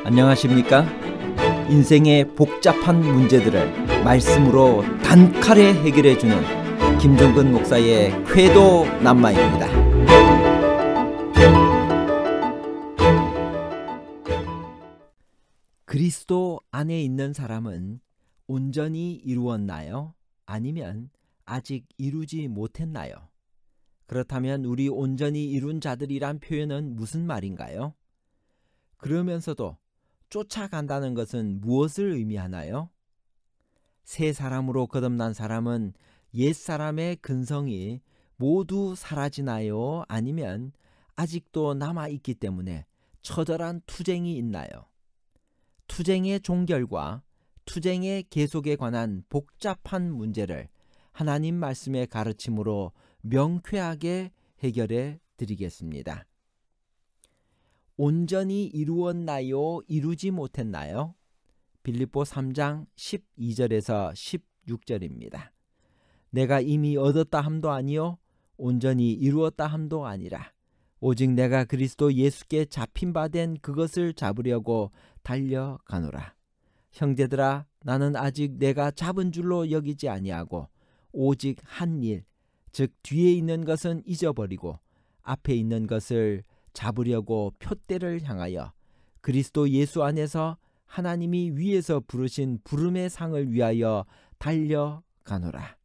안녕하십니까? 인생의 복잡한 문제들을 말씀으로 단칼에 해결해주는 김종근 목사의 쾌도 남마입니다. 그리스도 안에 있는 사람은 온전히 이루었나요? 아니면 아직 이루지 못했나요? 그렇다면 우리 온전히 이룬 자들이란 표현은 무슨 말인가요? 그러면서도 쫓아간다는 것은 무엇을 의미하나요? 새 사람으로 거듭난 사람은 옛 사람의 근성이 모두 사라지나요? 아니면 아직도 남아있기 때문에 처절한 투쟁이 있나요? 투쟁의 종결과 투쟁의 계속에 관한 복잡한 문제를 하나님 말씀의 가르침으로 명쾌하게 해결해 드리겠습니다. 온전히 이루었나요? 이루지 못했나요? 빌립보 3장 12절에서 16절입니다. 내가 이미 얻었다 함도 아니요 온전히 이루었다 함도 아니라 오직 내가 그리스도 예수께 잡힌 바 된 그것을 잡으려고 달려가노라. 형제들아, 나는 아직 내가 잡은 줄로 여기지 아니하고 오직 한 일, 즉 뒤에 있는 것은 잊어버리고 앞에 있는 것을 잡으려고 표대를 향하여 그리스도 예수 안에서 하나님이 위에서 부르신 부름의 상을 위하여 달려가노라.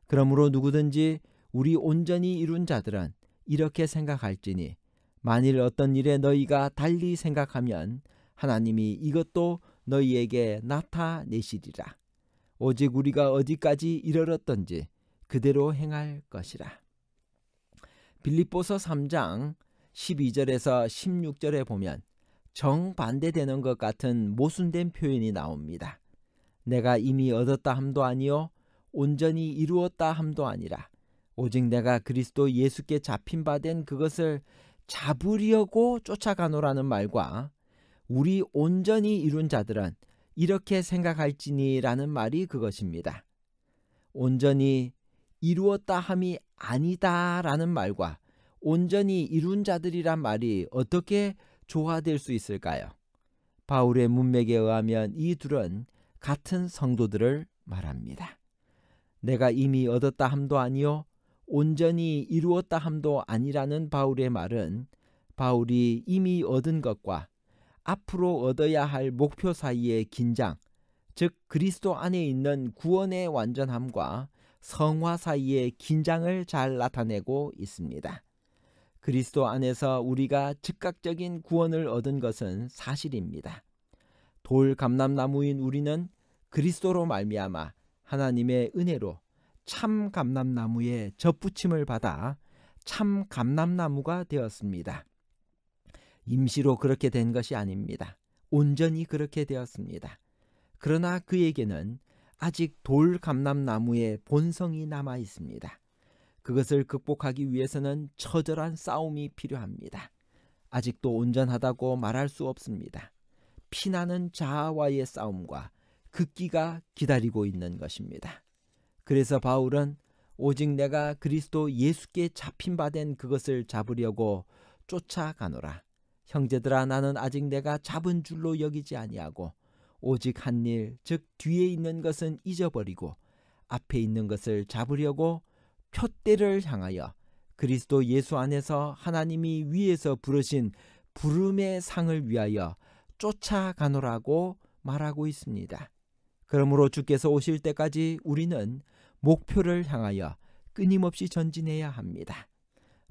그러므로 누구든지 우리 온전히 이룬 자들은 이렇게 생각할지니 만일 어떤 일에 너희가 달리 생각하면 하나님이 이것도 너희에게 나타내시리라. 오직 우리가 어디까지 이르렀던지 그대로 행할 것이라. 빌립보서 3장 12절에서 16절에 보면 정반대되는 것 같은 모순된 표현이 나옵니다. 내가 이미 얻었다 함도 아니요 온전히 이루었다 함도 아니라 오직 내가 그리스도 예수께 잡힌 바 된 그것을 잡으려고 쫓아가노라는 말과 우리 온전히 이룬 자들은 이렇게 생각할지니라는 말이 그것입니다. 온전히 이루었다 함이 아니다라는 말과 온전히 이룬 자들이란 말이 어떻게 조화될 수 있을까요? 바울의 문맥에 의하면 이 둘은 같은 성도들을 말합니다. 내가 이미 얻었다 함도 아니요 온전히 이루었다 함도 아니라는 바울의 말은 바울이 이미 얻은 것과 앞으로 얻어야 할 목표 사이의 긴장, 즉 그리스도 안에 있는 구원의 완전함과 성화 사이의 긴장을 잘 나타내고 있습니다. 그리스도 안에서 우리가 즉각적인 구원을 얻은 것은 사실입니다. 돌 감람나무인 우리는 그리스도로 말미암아 하나님의 은혜로 참 감람나무에 접붙임을 받아 참 감람나무가 되었습니다. 임시로 그렇게 된 것이 아닙니다. 온전히 그렇게 되었습니다. 그러나 그에게는 아직 돌 감람나무의 본성이 남아 있습니다. 그것을 극복하기 위해서는 처절한 싸움이 필요합니다. 아직도 온전하다고 말할 수 없습니다. 피나는 자아와의 싸움과 극기가 기다리고 있는 것입니다. 그래서 바울은 오직 내가 그리스도 예수께 잡힌 바 된 그것을 잡으려고 쫓아가노라. 형제들아, 나는 아직 내가 잡은 줄로 여기지 아니하고 오직 한 일, 즉 뒤에 있는 것은 잊어버리고 앞에 있는 것을 잡으려고 표대를 향하여 그리스도 예수 안에서 하나님이 위에서 부르신 부름의 상을 위하여 쫓아가노라고 말하고 있습니다. 그러므로 주께서 오실 때까지 우리는 목표를 향하여 끊임없이 전진해야 합니다.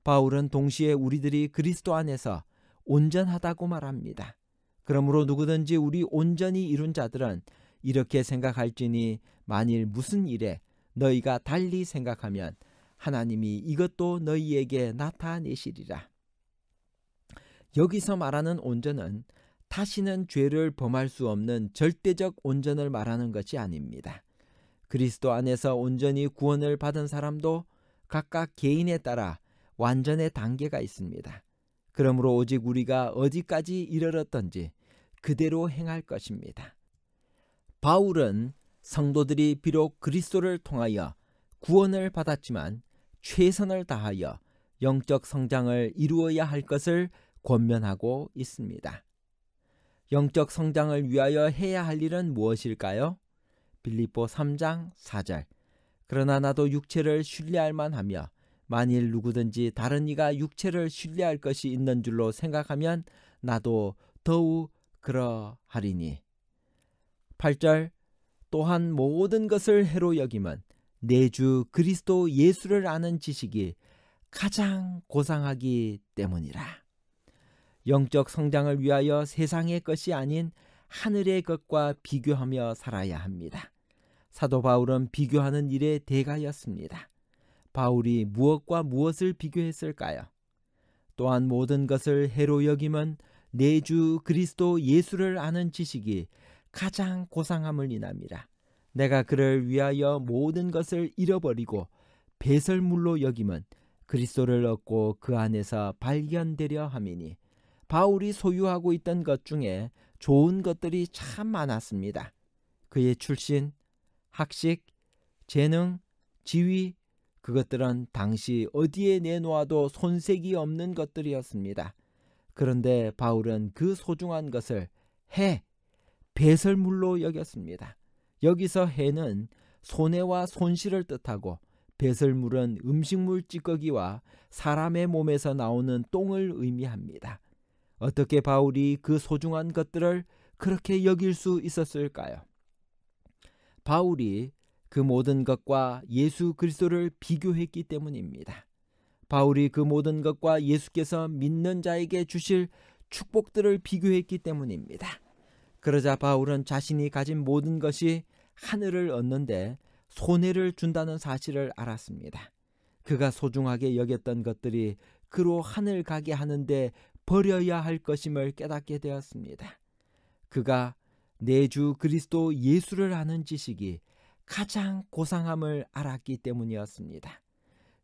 바울은 동시에 우리들이 그리스도 안에서 온전하다고 말합니다. 그러므로 누구든지 우리 온전히 이룬 자들은 이렇게 생각할지니 만일 무슨 일에 너희가 달리 생각하면 하나님이 이것도 너희에게 나타내시리라. 여기서 말하는 온전은 다시는 죄를 범할 수 없는 절대적 온전을 말하는 것이 아닙니다. 그리스도 안에서 온전히 구원을 받은 사람도 각각 개인에 따라 완전의 단계가 있습니다. 그러므로 오직 우리가 어디까지 이르렀던지 그대로 행할 것입니다. 바울은 성도들이 비록 그리스도를 통하여 구원을 받았지만 최선을 다하여 영적 성장을 이루어야 할 것을 권면하고 있습니다. 영적 성장을 위하여 해야 할 일은 무엇일까요? 빌립보 3장 4절. 그러나 나도 육체를 신뢰할 만하며 만일 누구든지 다른 이가 육체를 신뢰할 것이 있는 줄로 생각하면 나도 더욱 그러하리니. 8절. 또한 모든 것을 해로 여김은 내 주 그리스도 예수를 아는 지식이 가장 고상하기 때문이라. 영적 성장을 위하여 세상의 것이 아닌 하늘의 것과 비교하며 살아야 합니다. 사도 바울은 비교하는 일에 대가였습니다. 바울이 무엇과 무엇을 비교했을까요? 또한 모든 것을 해로 여김은 내 주 그리스도 예수를 아는 지식이 가장 고상함을 인함이라. 내가 그를 위하여 모든 것을 잃어버리고 배설물로 여김은 그리스도를 얻고 그 안에서 발견되려 함이니. 바울이 소유하고 있던 것 중에 좋은 것들이 참 많았습니다. 그의 출신, 학식, 재능, 지위, 그것들은 당시 어디에 내놓아도 손색이 없는 것들이었습니다. 그런데 바울은 그 소중한 것을 배설물로 여겼습니다. 여기서 해는 손해와 손실을 뜻하고 배설물은 음식물 찌꺼기와 사람의 몸에서 나오는 똥을 의미합니다. 어떻게 바울이 그 소중한 것들을 그렇게 여길 수 있었을까요? 바울이 그 모든 것과 예수 그리스도를 비교했기 때문입니다. 바울이 그 모든 것과 예수께서 믿는 자에게 주실 축복들을 비교했기 때문입니다. 그러자 바울은 자신이 가진 모든 것이 하늘을 얻는데 손해를 준다는 사실을 알았습니다. 그가 소중하게 여겼던 것들이 그로 하늘 가게 하는데 버려야 할 것임을 깨닫게 되었습니다. 그가 내 주 그리스도 예수를 아는 지식이 가장 고상함을 알았기 때문이었습니다.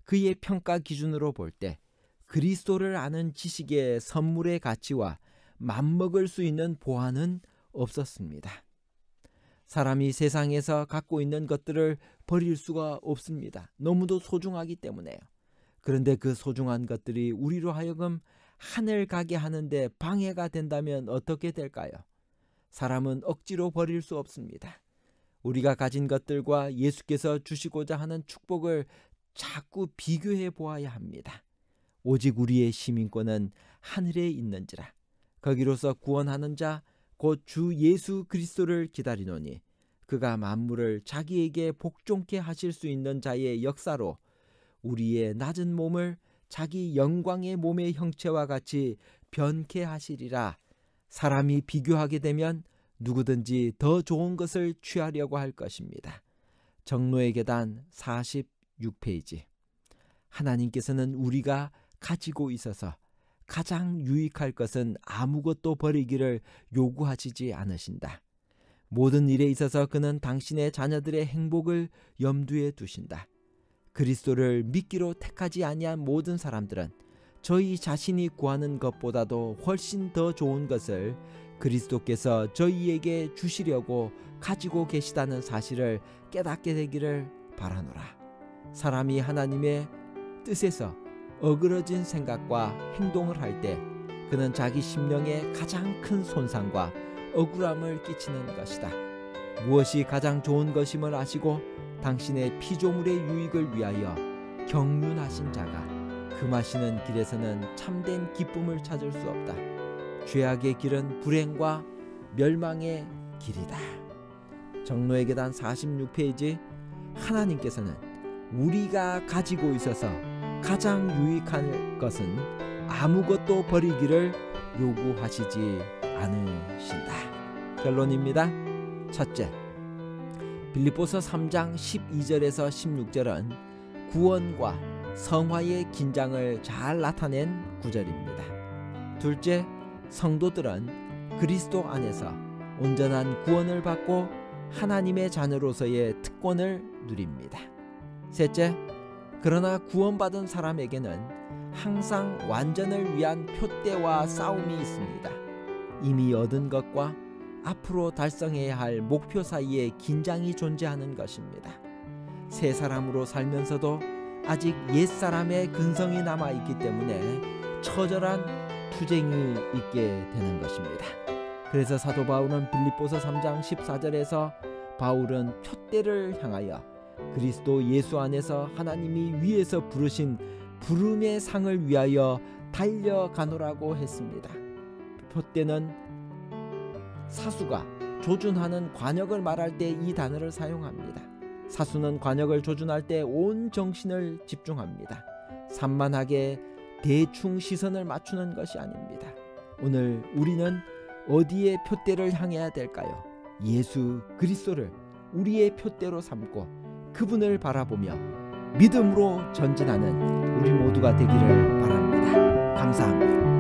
그의 평가 기준으로 볼 때 그리스도를 아는 지식의 선물의 가치와 맞먹을 수 있는 보안은 없었습니다. 사람이 세상에서 갖고 있는 것들을 버릴 수가 없습니다. 너무도 소중하기 때문에요. 그런데 그 소중한 것들이 우리로 하여금 하늘 가게 하는데 방해가 된다면 어떻게 될까요? 사람은 억지로 버릴 수 없습니다. 우리가 가진 것들과 예수께서 주시고자 하는 축복을 자꾸 비교해 보아야 합니다. 오직 우리의 시민권은 하늘에 있는지라. 거기로서 구원하는 자 곧 주 예수 그리스도를 기다리노니 그가 만물을 자기에게 복종케 하실 수 있는 자의 역사로 우리의 낮은 몸을 자기 영광의 몸의 형체와 같이 변케 하시리라. 사람이 비교하게 되면 누구든지 더 좋은 것을 취하려고 할 것입니다. 정노의 계단 46페이지. 하나님께서는 우리가 가지고 있어서 가장 유익할 것은 아무것도 버리기를 요구하시지 않으신다. 모든 일에 있어서 그는 당신의 자녀들의 행복을 염두에 두신다. 그리스도를 믿기로 택하지 아니한 모든 사람들은 저희 자신이 구하는 것보다도 훨씬 더 좋은 것을 그리스도께서 저희에게 주시려고 가지고 계시다는 사실을 깨닫게 되기를 바라노라. 사람이 하나님의 뜻에서 어그러진 생각과 행동을 할 때 그는 자기 심령에 가장 큰 손상과 억울함을 끼치는 것이다. 무엇이 가장 좋은 것임을 아시고 당신의 피조물의 유익을 위하여 경륜하신 자가 금하시는 길에서는 참된 기쁨을 찾을 수 없다. 죄악의 길은 불행과 멸망의 길이다. 정노의 계단 46페이지. 하나님께서는 우리가 가지고 있어서 가장 유익할 것은 아무것도 버리기를 요구하시지 않으신다. 결론입니다. 첫째, 빌립보서 3장 12절에서 16절은 구원과 성화의 긴장을 잘 나타낸 구절입니다. 둘째, 성도들은 그리스도 안에서 온전한 구원을 받고 하나님의 자녀로서의 특권을 누립니다. 셋째, 그러나 구원받은 사람에게는 항상 완전을 위한 표대와 싸움이 있습니다. 이미 얻은 것과 앞으로 달성해야 할 목표 사이에 긴장이 존재하는 것입니다. 새 사람으로 살면서도 아직 옛사람의 근성이 남아있기 때문에 처절한 투쟁이 있게 되는 것입니다. 그래서 사도 바울은 빌립보서 3장 14절에서 바울은 표대를 향하여 그리스도 예수 안에서 하나님이 위에서 부르신 부름의 상을 위하여 달려가노라고 했습니다. 표대는 사수가 조준하는 관역을 말할 때 이 단어를 사용합니다. 사수는 관역을 조준할 때 온 정신을 집중합니다. 산만하게 대충 시선을 맞추는 것이 아닙니다. 오늘 우리는 어디에 표대를 향해야 될까요? 예수 그리스도를 우리의 표대로 삼고 그분을 바라보며 믿음으로 전진하는 우리 모두가 되기를 바랍니다. 감사합니다.